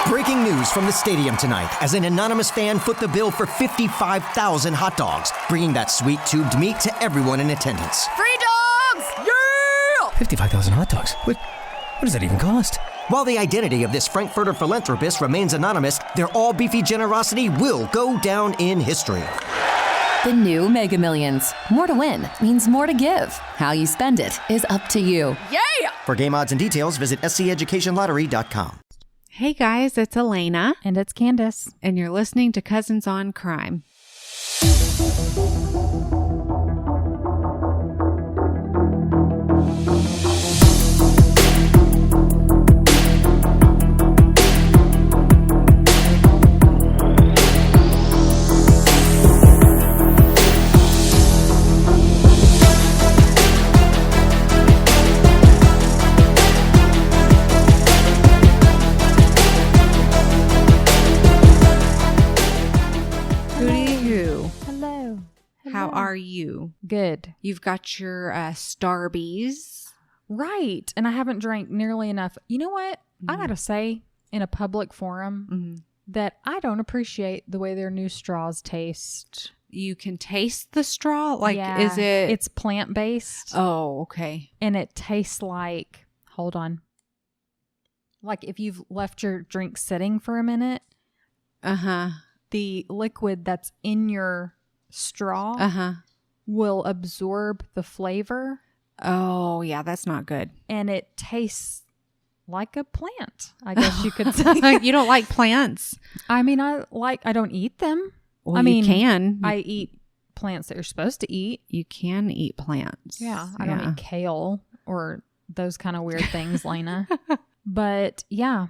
Breaking news from the stadium tonight as an anonymous fan foot the bill for 55,000 hot dogs, bringing that sweet tubed meat to everyone in attendance. Free dogs! Yeah! 55,000 hot dogs? What does that even cost? While the identity of this Frankfurter philanthropist remains anonymous, their all-beefy generosity will go down in history. The new Mega Millions. More to win means more to give. How you spend it is up to you. Yeah! For game odds and details, visit sceducationlottery.com. Hey guys, it's Elena. And it's Candace. And you're listening to Cousins on Crime. How are you? Good. You've got your Starbies. Right. And I haven't drank nearly enough. You know what? I got to say, in a public forum, that I don't appreciate the way their new straws taste. You can taste the straw? Like, yeah, is it? It's plant-based. Oh, okay. And it tastes like, hold on. Like if you've left your drink sitting for a minute. The liquid that's in your straw will absorb the flavor. Oh, yeah, that's not good. And it tastes like a plant, I guess you could say. You don't like plants? I mean, I don't eat them. Well, I mean, you can. I eat plants that you're supposed to eat. You can eat plants. Yeah, I don't eat kale or those kind of weird things, Lena. But yeah,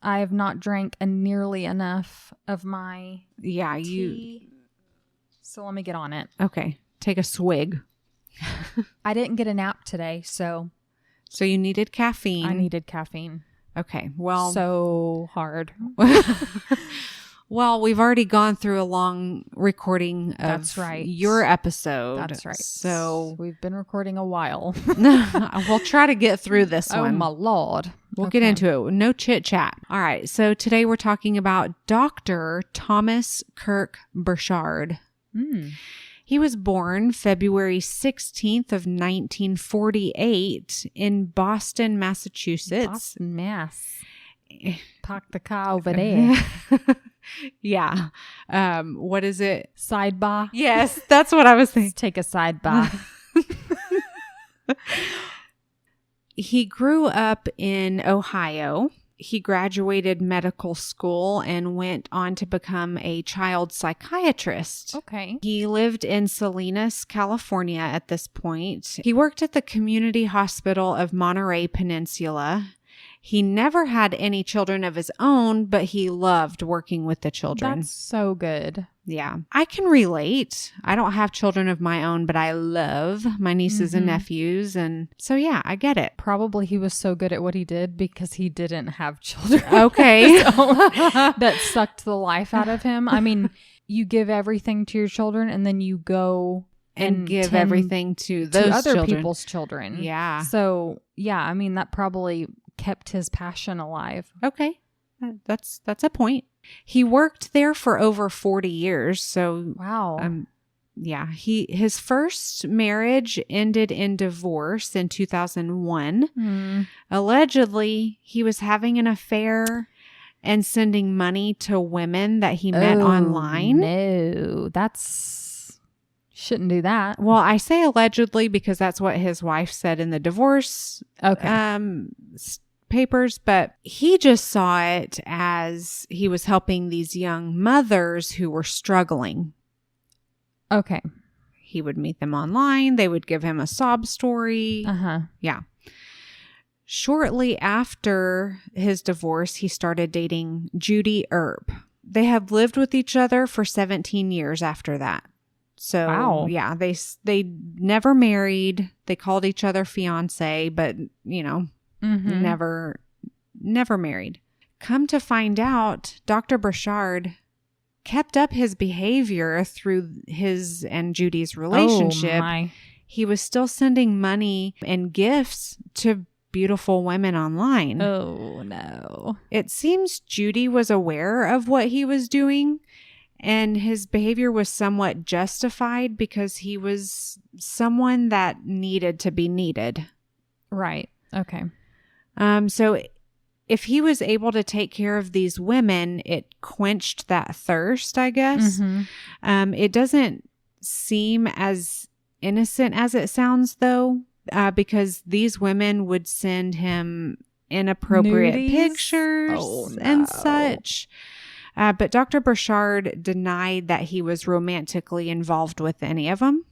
I have not drank nearly enough of my tea. So let me get on it. Okay. Take a swig. I didn't get a nap today, so you needed caffeine. I needed caffeine. Okay. Well, so hard. Well, we've already gone through a long recording of your episode. That's right. So we've been recording a while. We'll try to get through this one. Oh, my Lord. We'll get into it. No chit chat. All right. So today we're talking about Dr. Thomas Kirk Burchard. He was born February 16th of 1948 in Boston, Massachusetts. Boston, Mass. Park the car over there. Yeah. What is it? Sidebar. Yes, that's what I was thinking. Let's take a sidebar. He grew up in Ohio. He graduated medical school and went on to become a child psychiatrist. Okay. He lived in Salinas, California at this point. He worked at the Community Hospital of Monterey Peninsula. He never had any children of his own, but he loved working with the children. That's so good. Yeah. I can relate. I don't have children of my own, but I love my nieces and nephews. And so, yeah, I get it. Probably he was so good at what he did because he didn't have children. Okay. That sucked the life out of him. I mean, you give everything to your children and then you go and give everything to those other people's children. Yeah. So, yeah, I mean, that probably kept his passion alive. Okay. That's a point. He worked there for over 40 years. So, wow. Yeah, his first marriage ended in divorce in 2001. Allegedly, he was having an affair and sending money to women that he met online. No, shouldn't do that. Well, I say allegedly because that's what his wife said in the divorce papers, but he just saw it as he was helping these young mothers who were struggling. Okay. He would meet them online. They would give him a sob story. Yeah. Shortly after his divorce, he started dating Judy Earp. They had lived with each other for 17 years after that. So, wow. Yeah, they never married. They called each other fiance, but, you know, never married. Come to find out, Dr. Burchard kept up his behavior through his and Judy's relationship. Oh, my. He was still sending money and gifts to beautiful women online. Oh, no. It seems Judy was aware of what he was doing, and his behavior was somewhat justified because he was someone that needed to be needed. Right. Okay. So if he was able to take care of these women, it quenched that thirst, I guess. Mm-hmm. It doesn't seem as innocent as it sounds, though, because these women would send him inappropriate Nudies? pictures and such. But Dr. Burchard denied that he was romantically involved with any of them.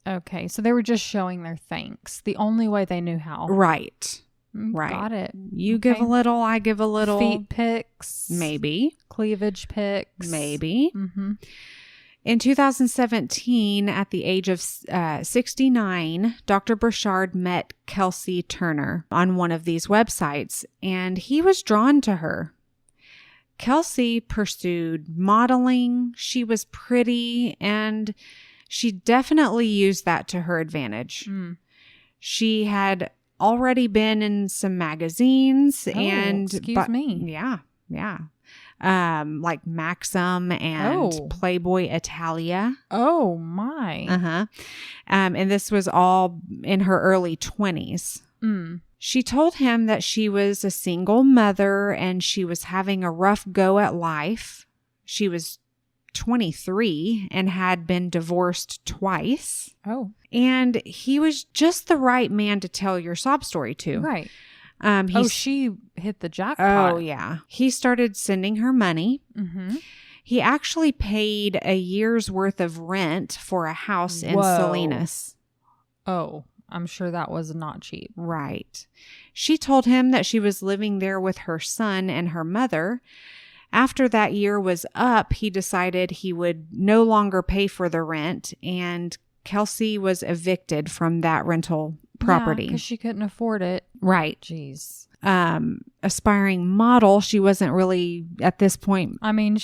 Okay. So they were just showing their thanks. The only way they knew how. Right. Right. Got it. You give a little, I give a little. Feet pics. Maybe. Cleavage pics. Maybe. Mm-hmm. In 2017, at the age of 69, Dr. Burchard met Kelsey Turner on one of these websites, and he was drawn to her. Kelsey pursued modeling. She was pretty, and she definitely used that to her advantage. She had already been in some magazines and excuse me. Yeah. Like Maxim and Playboy Italia. Oh my. And this was all in her early 20s. She told him that she was a single mother and she was having a rough go at life. She was 23 and had been divorced twice. Oh. And he was just the right man to tell your sob story to. Right. She hit the jackpot. Oh, yeah. He started sending her money. Mm-hmm. He actually paid a year's worth of rent for a house in Salinas. Oh, I'm sure that was not cheap. Right. She told him that she was living there with her son and her mother. After that year was up, he decided he would no longer pay for the rent, and Kelsey was evicted from that rental property. Because she couldn't afford it. Right. Jeez. Aspiring model, she wasn't really at this point. I mean,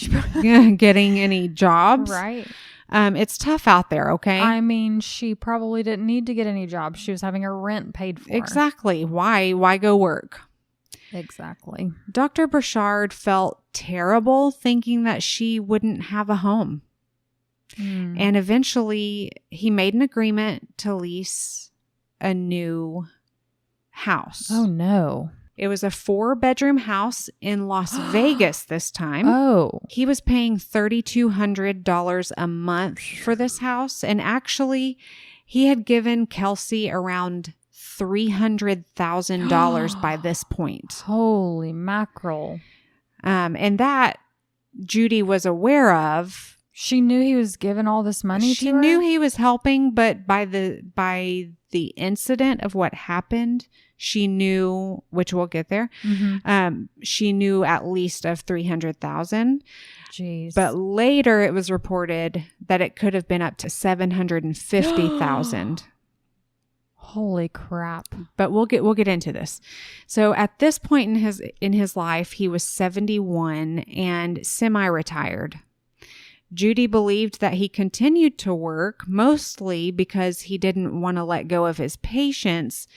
getting any jobs. Right. It's tough out there. Okay. I mean, she probably didn't need to get any jobs. She was having her rent paid for. Exactly. Why go work? Exactly. Dr. Burchard felt terrible thinking that she wouldn't have a home. And eventually he made an agreement to lease a new house. Oh, no. It was a 4-bedroom house in Las Vegas this time. Oh. He was paying $3,200 a month for this house. And actually, he had given Kelsey around $300,000 by this point. Holy mackerel. And that Judy was aware of. She knew he was giving all this money to her? She knew he was helping, but by the incident of what happened, she knew, which we'll get there. She knew at least of $300,000. Jeez. But later it was reported that it could have been up to $750,000. Holy crap. But we'll get into this. So at this point in his life, he was 71 and semi-retired. Judy believed that he continued to work mostly because he didn't want to let go of his patients,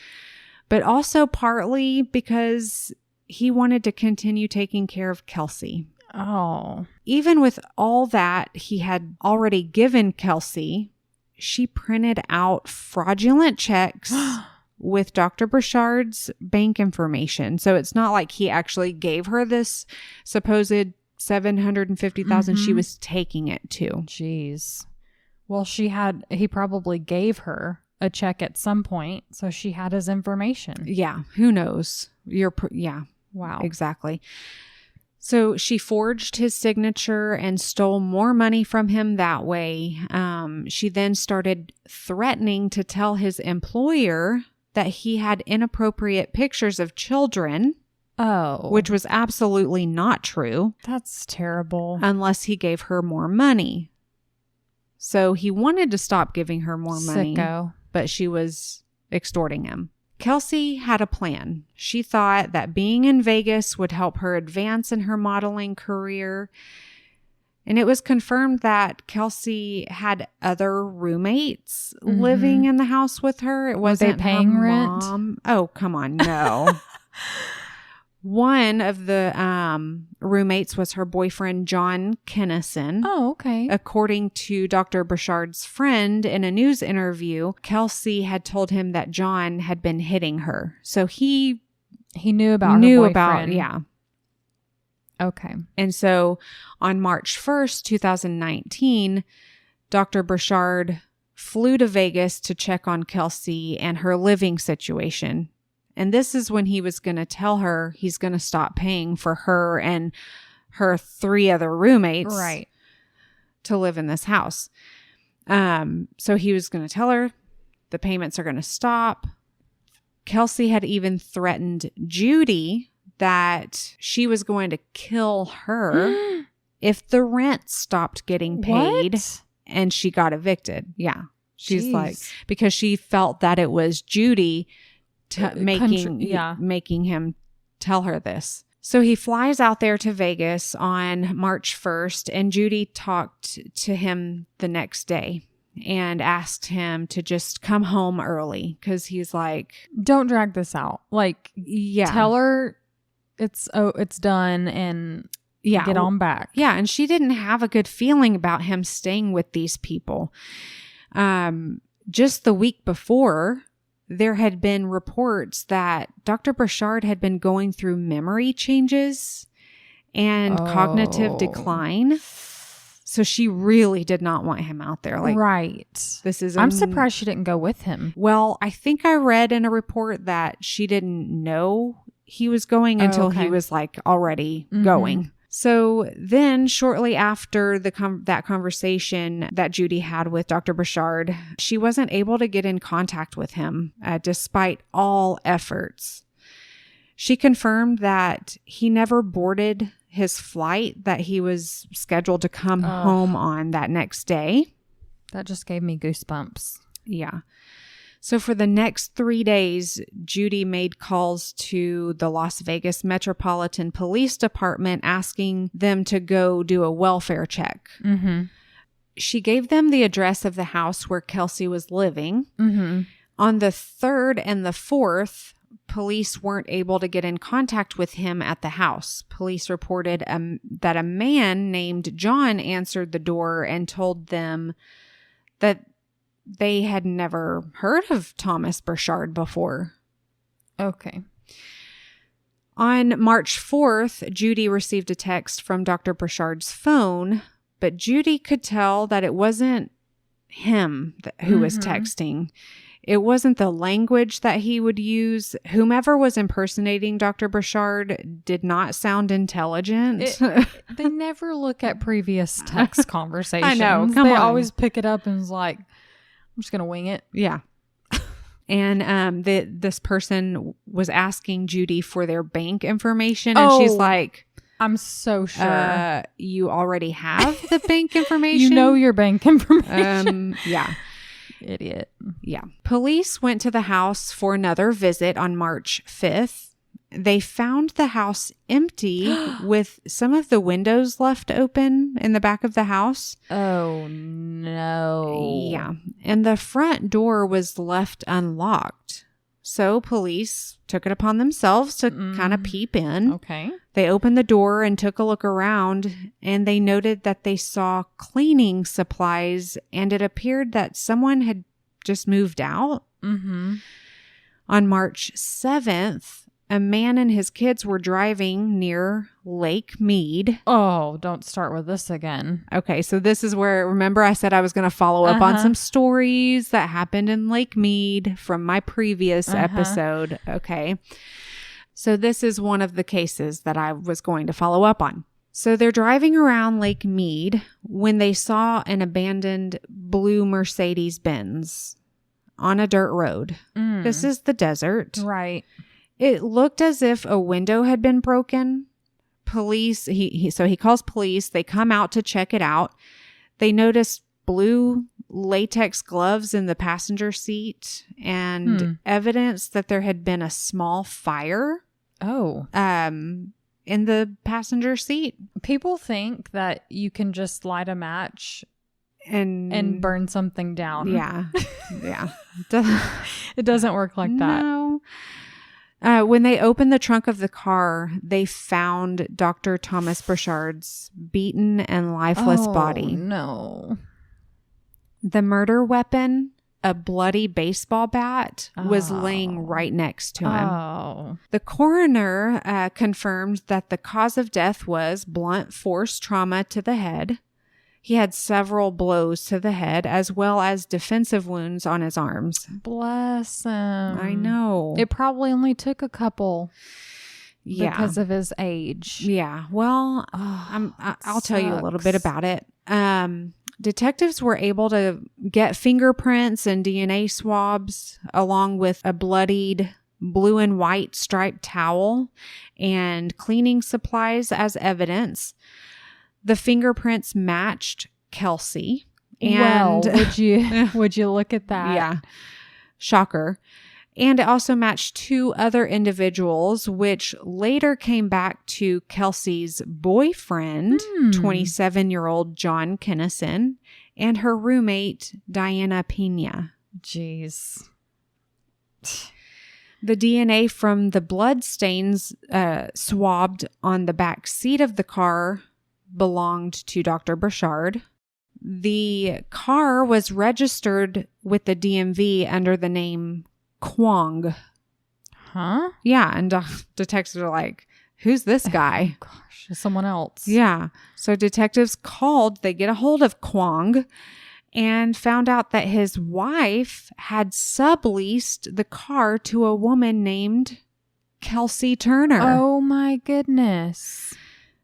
but also partly because he wanted to continue taking care of Kelsey. Oh. Even with all that he had already given Kelsey, she printed out fraudulent checks with Dr. Burchard's bank information. So it's not like he actually gave her this supposed $750,000. She was taking it too. Jeez. Well, he probably gave her a check at some point, so she had his information. Yeah. Who knows? Yeah. Wow. Exactly. So she forged his signature and stole more money from him that way. She then started threatening to tell his employer that he had inappropriate pictures of children. Oh. Which was absolutely not true. That's terrible. Unless he gave her more money. So he wanted to stop giving her more money. Sicko. But she was extorting him. Kelsey had a plan. She thought that being in Vegas would help her advance in her modeling career. And it was confirmed that Kelsey had other roommates living in the house with her. It wasn't they paying her rent? mom. Oh, come on. No. One of the roommates was her boyfriend, John Kennison. Oh, okay. According to Dr. Burchard's friend in a news interview, Kelsey had told him that John had been hitting her. So he knew about her boyfriend. Yeah. Okay. And so on March 1st, 2019, Dr. Burchard flew to Vegas to check on Kelsey and her living situation. And this is when he was going to tell her he's going to stop paying for her and her 3 other roommates to live in this house. So he was going to tell her the payments are going to stop. Kelsey had even threatened Judy that she was going to kill her if the rent stopped getting paid and she got evicted. Yeah. She's like, because she felt that it was Judy making him tell her this. So he flies out there to Vegas on March 1st, and Judy talked to him the next day and asked him to just come home early because he's like, don't drag this out. Like, tell her it's done and get on back. Yeah. And she didn't have a good feeling about him staying with these people. Just the week before, there had been reports that Dr. Burchard had been going through memory changes and cognitive decline. So she really did not want him out there. Like, this is. I'm surprised she didn't go with him. Well, I think I read in a report that she didn't know he was going until he was like already going. So then shortly after that conversation that Judy had with Dr. Burchard, she wasn't able to get in contact with him despite all efforts. She confirmed that he never boarded his flight that he was scheduled to come home on that next day. That just gave me goosebumps. Yeah. So for the next 3 days, Judy made calls to the Las Vegas Metropolitan Police Department asking them to go do a welfare check. She gave them the address of the house where Kelsey was living. On the 3rd and the 4th, police weren't able to get in contact with him at the house. Police reported that a man named John answered the door and told them that they had never heard of Thomas Burchard before. Okay. On March 4th, Judy received a text from Dr. Burchard's phone, but Judy could tell that it wasn't him who was texting. It wasn't the language that he would use. Whomever was impersonating Dr. Burchard did not sound intelligent. They never look at previous text conversations. I know. They always pick it up and is like, I'm just going to wing it. Yeah. And this person was asking Judy for their bank information. And she's like, I'm so sure. You already have the bank information? You know your bank information. Yeah. Idiot. Yeah. Police went to the house for another visit on March 5th. They found the house empty with some of the windows left open in the back of the house. Oh, no. Yeah. And the front door was left unlocked. So police took it upon themselves to kind of peep in. Okay. They opened the door and took a look around, and they noted that they saw cleaning supplies, and it appeared that someone had just moved out. On March 7th, a man and his kids were driving near Lake Mead. Oh, don't start with this again. Okay, so this is where, remember I said I was going to follow up on some stories that happened in Lake Mead from my previous episode. Okay, so this is one of the cases that I was going to follow up on. So they're driving around Lake Mead when they saw an abandoned blue Mercedes-Benz on a dirt road. This is the desert. Right. It looked as if a window had been broken. Police, so he calls police. They come out to check it out. They noticed blue latex gloves in the passenger seat and evidence that there had been a small fire. Oh. in the passenger seat. People think that you can just light a match and burn something down. Yeah. Yeah. It doesn't work like that. No. When they opened the trunk of the car, they found Dr. Thomas Burchard's beaten and lifeless body. No. The murder weapon, a bloody baseball bat, was laying right next to him. Oh. The coroner confirmed that the cause of death was blunt force trauma to the head. He had several blows to the head, as well as defensive wounds on his arms. Bless him. I know. It probably only took a couple because Yeah. of his age. Yeah. Well, I'll tell you a little bit about it. Detectives were able to get fingerprints and DNA swabs along with a bloodied blue and white striped towel and cleaning supplies as evidence. The fingerprints matched Kelsey. And would you look at that? Yeah. Shocker. And it also matched 2 other individuals, which later came back to Kelsey's boyfriend, 27-year-old John Kennison, and her roommate, Diana Pena. Jeez. The DNA from the blood stains swabbed on the back seat of the car belonged to Dr. Burchard. The car was registered with the DMV under the name Kwong. Huh? Yeah, and detectives are like, who's this guy? Oh, gosh, someone else. Yeah. So detectives called, they get a hold of Kwong and found out that his wife had subleased the car to a woman named Kelsey Turner. Oh my goodness.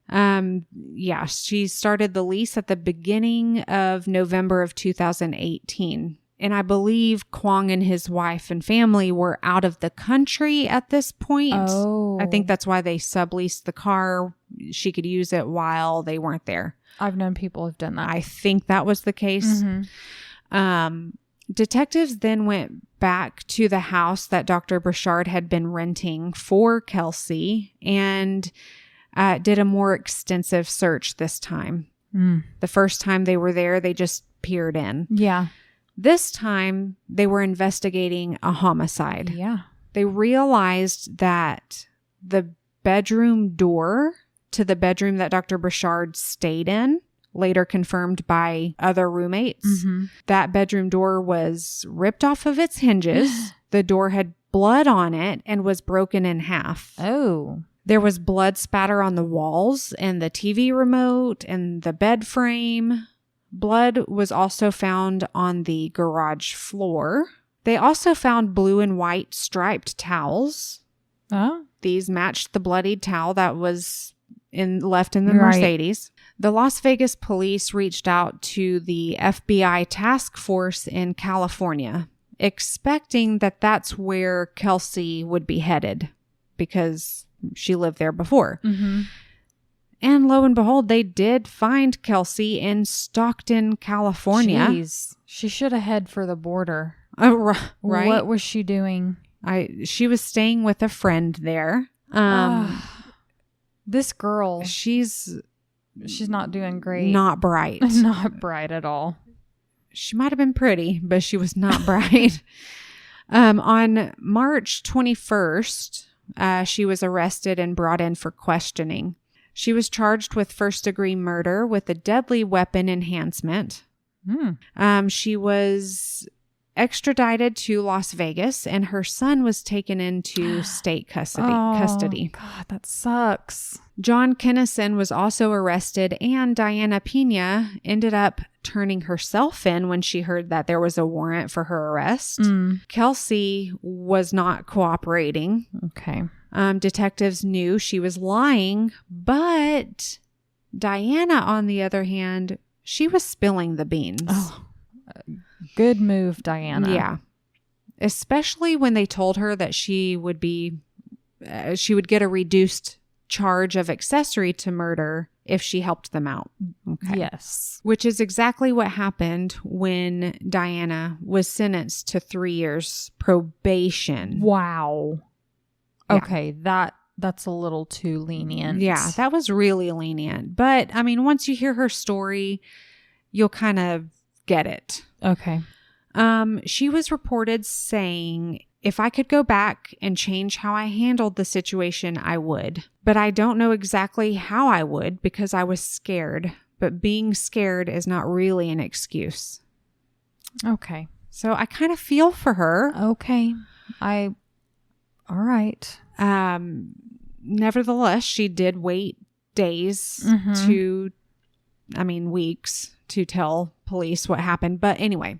Yeah, she started the lease at the beginning of November of 2018. And I believe Kwong and his wife and family were out of the country at this point. Oh. I think that's why they subleased the car. She could use it while they weren't there. I've known people who've done that. I think that was the case. Detectives then went back to the house that Dr. Burchard had been renting for Kelsey and did a more extensive search this time. The first time they were there, they just peered in. Yeah. This time, they were investigating a homicide. Yeah. They realized that the bedroom door to the bedroom that Dr. Burchard stayed in, later confirmed by other roommates, that bedroom door was ripped off of its hinges. The door had blood on it and was broken in half. Oh. There was blood spatter on the walls and the TV remote and the bed frame. Blood was also found on the garage floor. They also found blue and white striped towels. Oh. These matched the bloodied towel that was left in the Mercedes. The Las Vegas police reached out to the FBI task force in California, expecting that that's where Kelsey would be headed because she lived there before. And lo and behold, they did find Kelsey in Stockton, California. Jeez. She should have head for the border. Right? What was she doing? She was staying with a friend there. This girl, she's not doing great. Not bright. Not bright at all. She might have been pretty, but she was not bright. On March 21st, she was arrested and brought in for questioning. She was charged with first-degree murder with a deadly weapon enhancement. She was extradited to Las Vegas, and her son was taken into state custody. God, that sucks. John Kennison was also arrested, and Diana Pena ended up turning herself in when she heard that there was a warrant for her arrest. Kelsey was not cooperating. Okay. Detectives knew she was lying, but Diana, on the other hand, she was spilling the beans. Oh, good move, Diana. Yeah. Especially when they told her that she would get a reduced charge of accessory to murder if she helped them out. Okay. Yes. Which is exactly what happened when Diana was sentenced to 3 years probation. Wow. Yeah. Okay, that that's a little too lenient. Yeah, that was really lenient. But I mean, once you hear her story, you'll kind of get it. Okay. She was reported saying, if I could go back and change how I handled the situation, I would. But I don't know exactly how I would because I was scared. But being scared is not really an excuse. Okay. So I kind of feel for her. Okay. All right. Nevertheless, she did wait days weeks to tell police what happened. But anyway,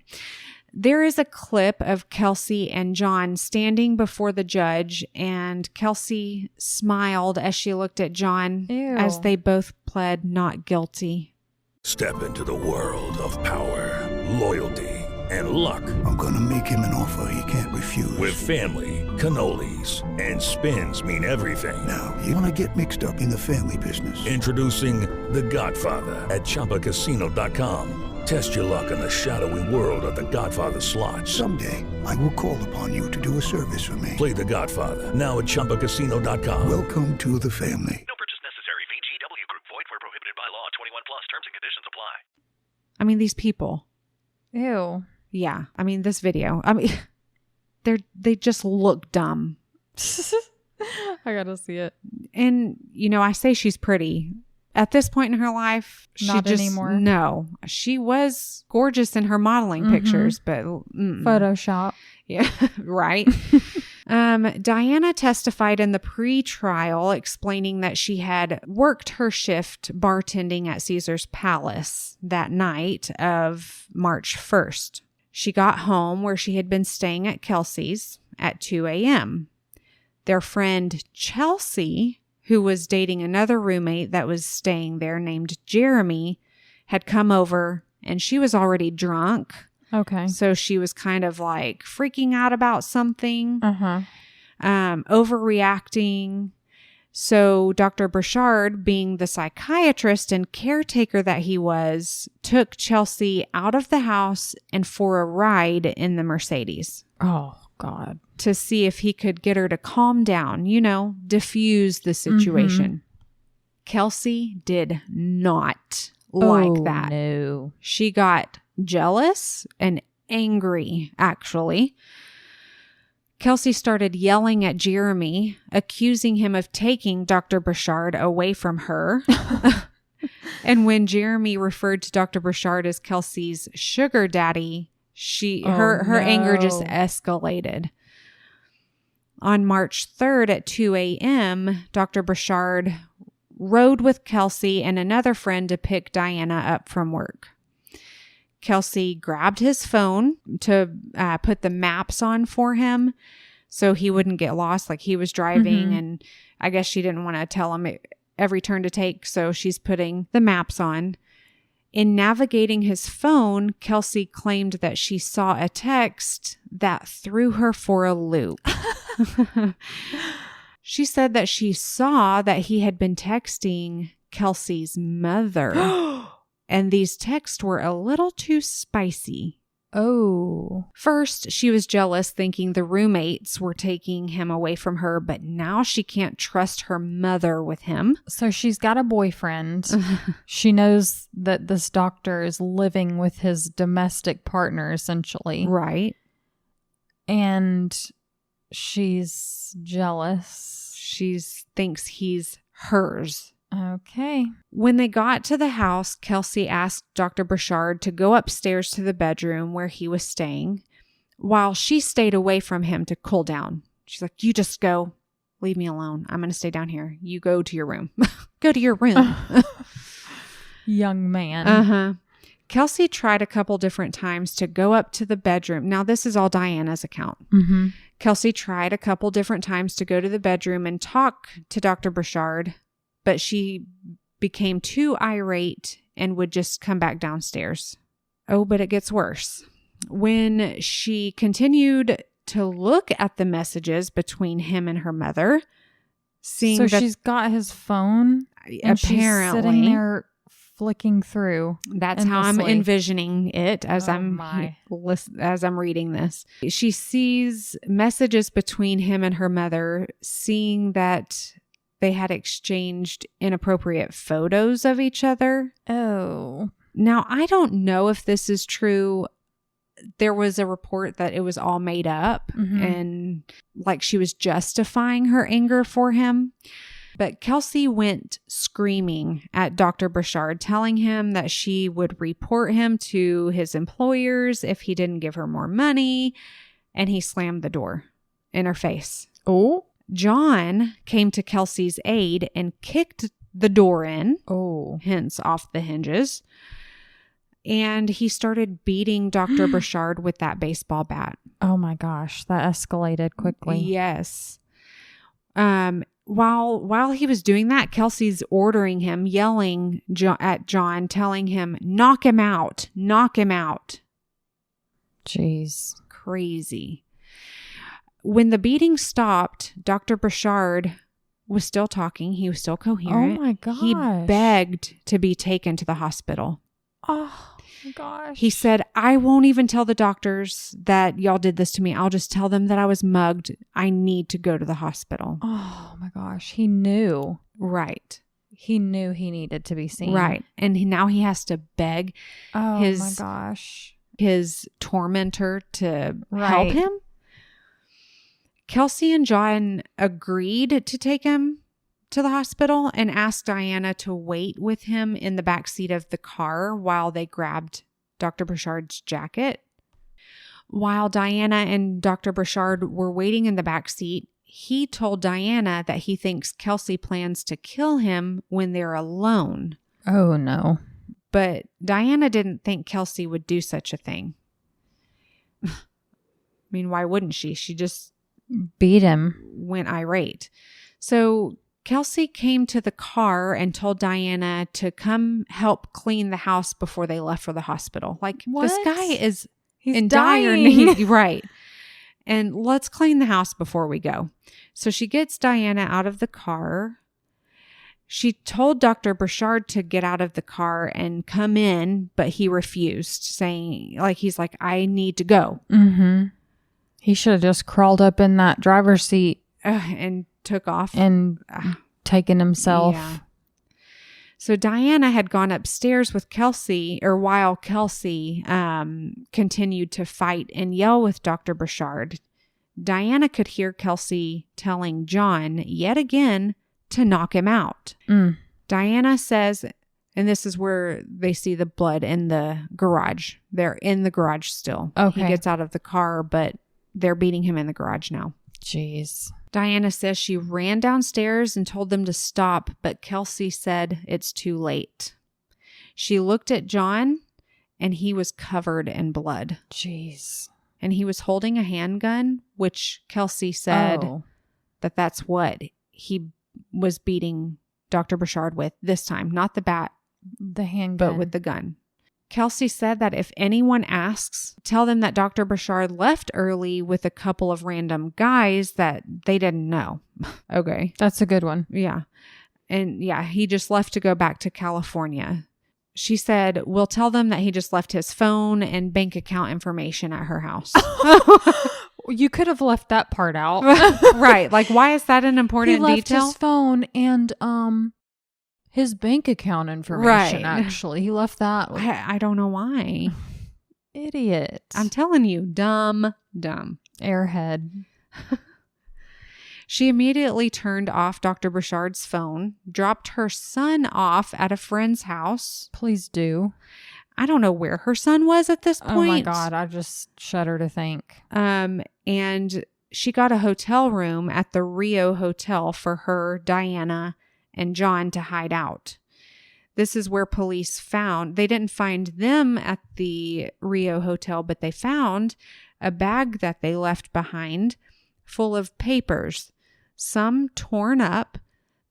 there is a clip of Kelsey and John standing before the judge, and Kelsey smiled as she looked at John as they both pled not guilty. Step into the world of power, loyalty, and luck. I'm gonna make him an offer he can't refuse. With family, cannolis, and spins mean everything. Now, you wanna get mixed up in the family business. Introducing The Godfather at ChumbaCasino.com. Test your luck in the shadowy world of The Godfather slot. Someday, I will call upon you to do a service for me. Play The Godfather now at ChumbaCasino.com. Welcome to the family. No purchase necessary. VGW Group. Void where prohibited by law. 21 plus. Terms and conditions apply. I mean, these people. Ew. Yeah. I mean, this video. I mean, they just look dumb. I gotta see it. And, I say she's pretty. At this point in her life, Not anymore. No. She was gorgeous in her modeling pictures, but... Photoshop. Yeah, right. Diana testified in the pre-trial explaining that she had worked her shift bartending at Caesar's Palace that night of March 1st. She got home where she had been staying at Kelsey's at 2 a.m. Their friend Chelsea, who was dating another roommate that was staying there named Jeremy, had come over, and she was already drunk. Okay. So she was kind of like freaking out about something, overreacting. So Dr. Burchard, being the psychiatrist and caretaker that he was, took Chelsea out of the house and for a ride in the Mercedes. Oh, God. To see if he could get her to calm down, diffuse the situation. Kelsey did not like that. No. She got jealous and angry, actually. Kelsey started yelling at Jeremy, accusing him of taking Dr. Burchard away from her. And when Jeremy referred to Dr. Burchard as Kelsey's sugar daddy, her anger just escalated. On March 3rd at 2 a.m., Dr. Burchard rode with Kelsey and another friend to pick Diana up from work. Kelsey grabbed his phone to put the maps on for him so he wouldn't get lost. Like, he was driving, and I guess she didn't want to tell him every turn to take, so she's putting the maps on. In navigating his phone, Kelsey claimed that she saw a text that threw her for a loop. She said that she saw that he had been texting Kelsey's mother. And these texts were a little too spicy. Oh. First, she was jealous, thinking the roommates were taking him away from her, but now she can't trust her mother with him. So she's got a boyfriend. She knows that this doctor is living with his domestic partner, essentially. Right. And she's jealous. She thinks he's hers. Okay. When they got to the house, Kelsey asked Dr. Burchard to go upstairs to the bedroom where he was staying, while she stayed away from him to cool down. She's like, you just go. Leave me alone. I'm going to stay down here. You go to your room. Go to your room. Young man. Kelsey tried a couple different times to go up to the bedroom. Now, this is all Diana's account. Kelsey tried a couple different times to go to the bedroom and talk to Dr. Burchard, but she became too irate and would just come back downstairs. Oh, but it gets worse. When she continued to look at the messages between him and her mother, seeing that she's got his phone, and apparently she's sitting there flicking through. That's how I'm envisioning it as I'm reading this. She sees messages between him and her mother, seeing that they had exchanged inappropriate photos of each other. Oh. Now, I don't know if this is true. There was a report that it was all made up and like she was justifying her anger for him. But Kelsey went screaming at Dr. Burchard, telling him that she would report him to his employers if he didn't give her more money. And he slammed the door in her face. Oh. John came to Kelsey's aid and kicked the door in. Oh. Hence off the hinges. And he started beating Dr. Burchard with that baseball bat. Oh my gosh, that escalated quickly. Yes. While he was doing that, Kelsey's ordering him, yelling at John, telling him, knock him out, knock him out. Jeez. Crazy. When the beating stopped, Dr. Burchard was still talking. He was still coherent. Oh my gosh. He begged to be taken to the hospital. Oh my gosh. He said, I won't even tell the doctors that y'all did this to me. I'll just tell them that I was mugged. I need to go to the hospital. Oh my gosh. He knew. Right. He knew he needed to be seen. Right. And now he has to beg my gosh. His tormentor to help him. Kelsey and John agreed to take him to the hospital and asked Diana to wait with him in the back seat of the car while they grabbed Dr. Burchard's jacket. While Diana and Dr. Burchard were waiting in the back seat, he told Diana that he thinks Kelsey plans to kill him when they're alone. Oh, no. But Diana didn't think Kelsey would do such a thing. I mean, why wouldn't she? She just beat him. Went irate. So Kelsey came to the car and told Diana to come help clean the house before they left for the hospital. Like, what? This guy is He's in dying. dire need. Right. And let's clean the house before we go. So she gets Diana out of the car. She told Dr. Burchard to get out of the car and come in, but he refused, saying, he's like, I need to go. Mm-hmm. He should have just crawled up in that driver's seat. And took off. And taken himself. Yeah. So Diana had gone upstairs with Kelsey, or while Kelsey continued to fight and yell with Dr. Burchard. Diana could hear Kelsey telling John yet again to knock him out. Diana says, and this is where they see the blood in the garage. They're in the garage still. Okay. He gets out of the car, but they're beating him in the garage now. Jeez. Diana says she ran downstairs and told them to stop, but Kelsey said it's too late. She looked at John, and he was covered in blood. Jeez. And he was holding a handgun, which Kelsey said that's what he was beating Dr. Burchard with this time. Not the bat, the handgun, but with the gun. Kelsey said that if anyone asks, tell them that Dr. Burchard left early with a couple of random guys that they didn't know. Okay. That's a good one. Yeah. And yeah, he just left to go back to California. She said, we'll tell them that he just left his phone and bank account information at her house. You could have left that part out. Right. Like, why is that an important detail? He left his phone and his bank account information, actually. He left that. I don't know why. Idiot. I'm telling you, dumb. Airhead. She immediately turned off Dr. Burchard's phone, dropped her son off at a friend's house. Please do. I don't know where her son was at this point. Oh my God, I just shudder to think. And she got a hotel room at the Rio Hotel for her, Diana, and John to hide out. This is where police they didn't find them at the Rio Hotel, but they found a bag that they left behind full of papers, some torn up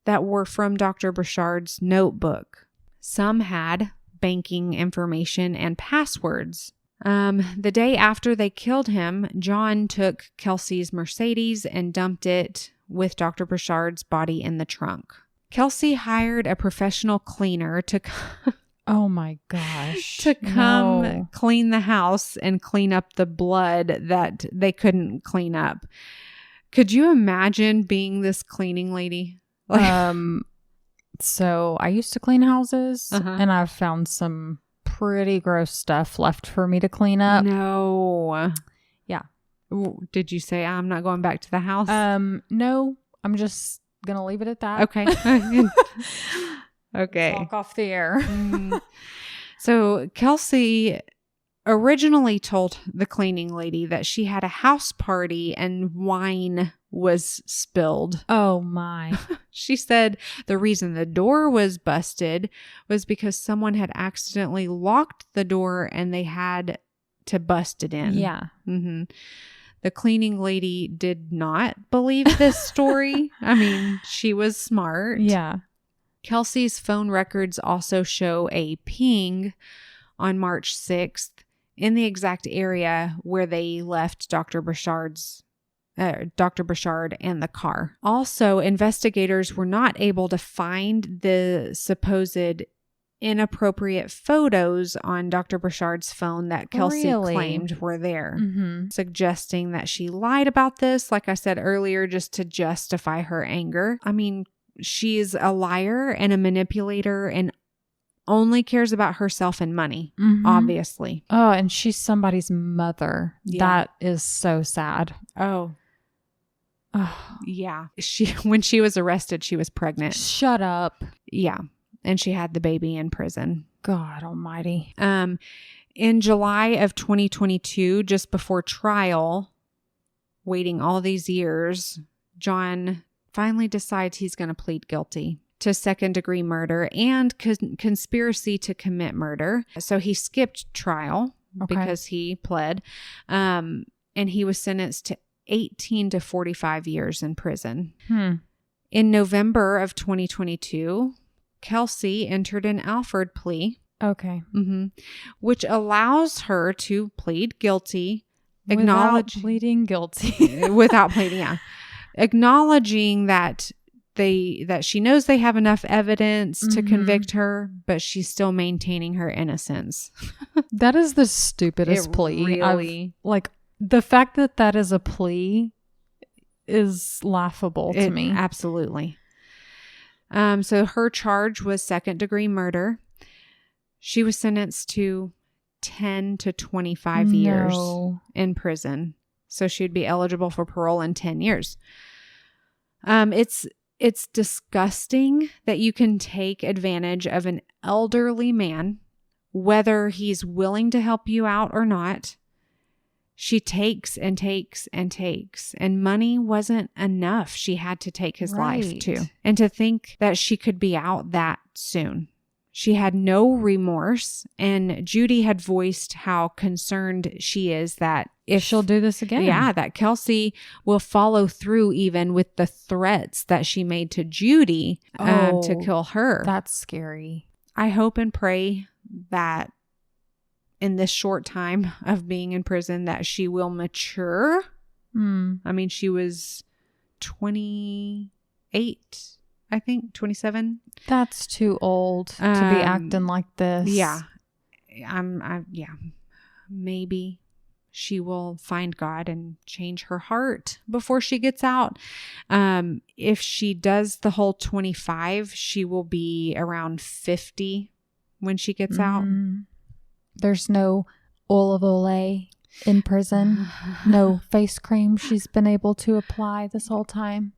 that were from Dr. Burchard's notebook. Some had banking information and passwords. The day after they killed him, John took Kelsey's Mercedes and dumped it with Dr. Burchard's body in the trunk. Kelsey hired a professional cleaner to oh my gosh. to come clean the house and clean up the blood that they couldn't clean up. Could you imagine being this cleaning lady? So I used to clean houses, and I've found some pretty gross stuff left for me to clean up. No. Yeah. Did you say I'm not going back to the house? No, I'm just gonna leave it at that. Okay. Okay. Talk off the air. So Kelsey originally told the cleaning lady that she had a house party and wine was spilled. Oh my. She said the reason the door was busted was because someone had accidentally locked the door and they had to bust it in. Yeah. Mm-hmm. The cleaning lady did not believe this story. I mean, she was smart. Yeah. Kelsey's phone records also show a ping on March 6th in the exact area where they left Dr. Burchard and the car. Also, investigators were not able to find the supposed inappropriate photos on Dr. Burchard's phone that Kelsey claimed were there, suggesting that she lied about this, like I said earlier, just to justify her anger. I mean, she's a liar and a manipulator and only cares about herself and money, obviously. Oh, and she's somebody's mother. Yeah. That is so sad. Oh. Yeah. When she was arrested, she was pregnant. Shut up. Yeah. And she had the baby in prison. God almighty. In July of 2022, just before trial, waiting all these years, John finally decides he's going to plead guilty to second-degree murder and conspiracy to commit murder. So he skipped trial because he pled, and he was sentenced to 18 to 45 years in prison. In November of 2022, Kelsey entered an Alford plea. Okay. Which allows her to plead guilty, Without pleading guilty. without pleading, yeah. Acknowledging that she knows they have enough evidence to convict her, but she's still maintaining her innocence. That is the stupidest plea. Really, like the fact that is a plea is laughable to me. Absolutely. So her charge was second-degree murder. She was sentenced to 10 to 25 years in prison. So she'd be eligible for parole in 10 years. It's disgusting that you can take advantage of an elderly man, whether he's willing to help you out or not. She takes and takes and takes, and money wasn't enough. She had to take his life too. And to think that she could be out that soon. She had no remorse, and Judy had voiced how concerned she is that if she'll do this again. Yeah, that Kelsey will follow through even with the threats that she made to Judy to kill her. That's scary. I hope and pray that in this short time of being in prison that she will mature. I mean, she was 28, I think, 27. That's too old to be acting like this. Yeah. Maybe she will find God and change her heart before she gets out. If she does the whole 25, she will be around 50 when she gets out. There's no olive oil in prison. No face cream she's been able to apply this whole time.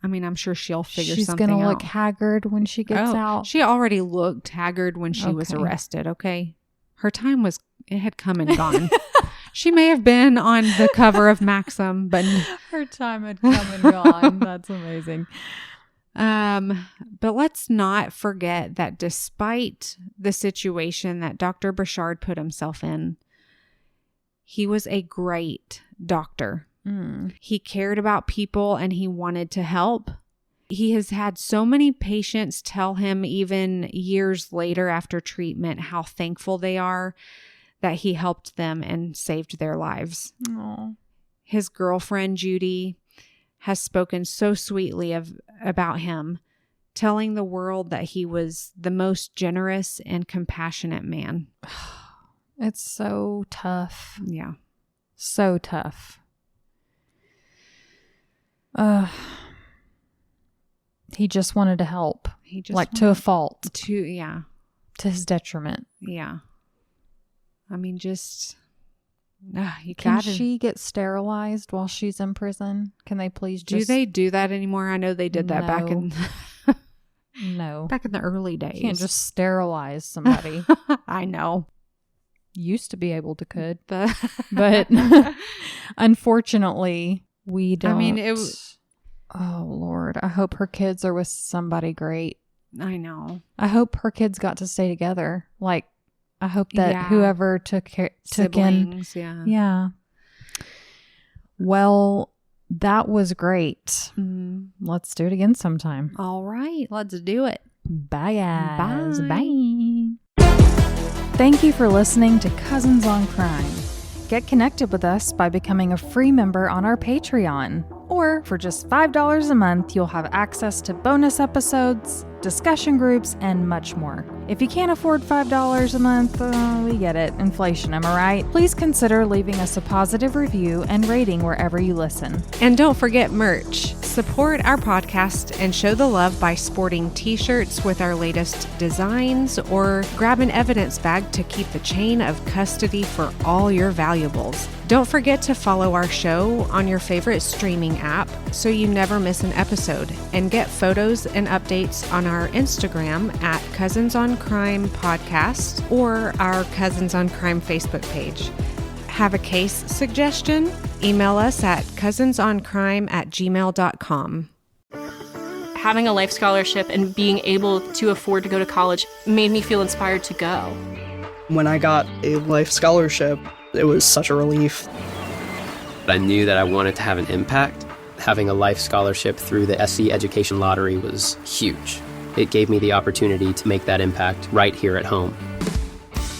I mean, I'm sure she'll figure She's something out. She's going to look haggard when she gets out. She already looked haggard when she was arrested, okay? Her time had come and gone. She may have been on the cover of Maxim, but her time had come and gone. That's amazing. But let's not forget that despite the situation that Dr. Burchard put himself in, he was a great doctor. He cared about people and he wanted to help. He has had so many patients tell him even years later after treatment how thankful they are that he helped them and saved their lives. Aww. His girlfriend, Judy, has spoken so sweetly about him, telling the world that he was the most generous and compassionate man. It's so tough. Yeah. So He just wanted to help. He just like to a fault. To his detriment. Yeah. I mean, just Can she get sterilized while she's in prison? Can they please just... Do they do that anymore? I know they did that back in... No. Back in the early days. You can't just sterilize somebody. I know. Used to be able to could. But unfortunately, we don't. I mean, it was... Oh, Lord. I hope her kids are with somebody great. I know. I hope her kids got to stay together. Like, I hope that whoever took Siblings, in... Yeah. Well, that was great. Mm. Let's do it again sometime. All right. Let's do it. Bye, guys. Bye. Thank you for listening to Cousins on Crime. Get connected with us by becoming a free member on our Patreon. Or for just $5 a month, you'll have access to bonus episodes, discussion groups, and much more. If you can't afford $5 a month, we get it. Inflation, am I right? Please consider leaving us a positive review and rating wherever you listen. And don't forget merch. Support our podcast and show the love by sporting t-shirts with our latest designs, or grab an evidence bag to keep the chain of custody for all your valuables. Don't forget to follow our show on your favorite streaming app so you never miss an episode, and get photos and updates on our Instagram at Cousins on Crime Podcast or our Cousins on Crime Facebook page. Have a case suggestion? Email us at cousinsoncrime@gmail.com. Having a life scholarship and being able to afford to go to college made me feel inspired to go. When I got a life scholarship, it was such a relief. I knew that I wanted to have an impact. Having a life scholarship through the SC Education Lottery was huge. It gave me the opportunity to make that impact right here at home.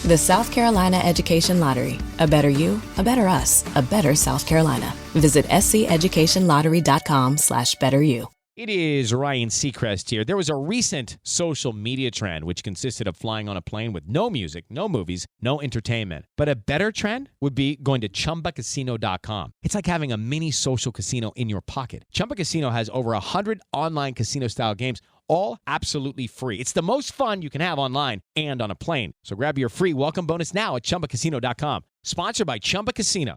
The South Carolina Education Lottery. A better you, a better us, a better South Carolina. Visit sceducationlottery.com/betteryou. It is Ryan Seacrest here. There was a recent social media trend which consisted of flying on a plane with no music, no movies, no entertainment. But a better trend would be going to ChumbaCasino.com. It's like having a mini social casino in your pocket. Chumba Casino has over 100 online casino-style games, all absolutely free. It's the most fun you can have online and on a plane. So grab your free welcome bonus now at ChumbaCasino.com. Sponsored by Chumba Casino.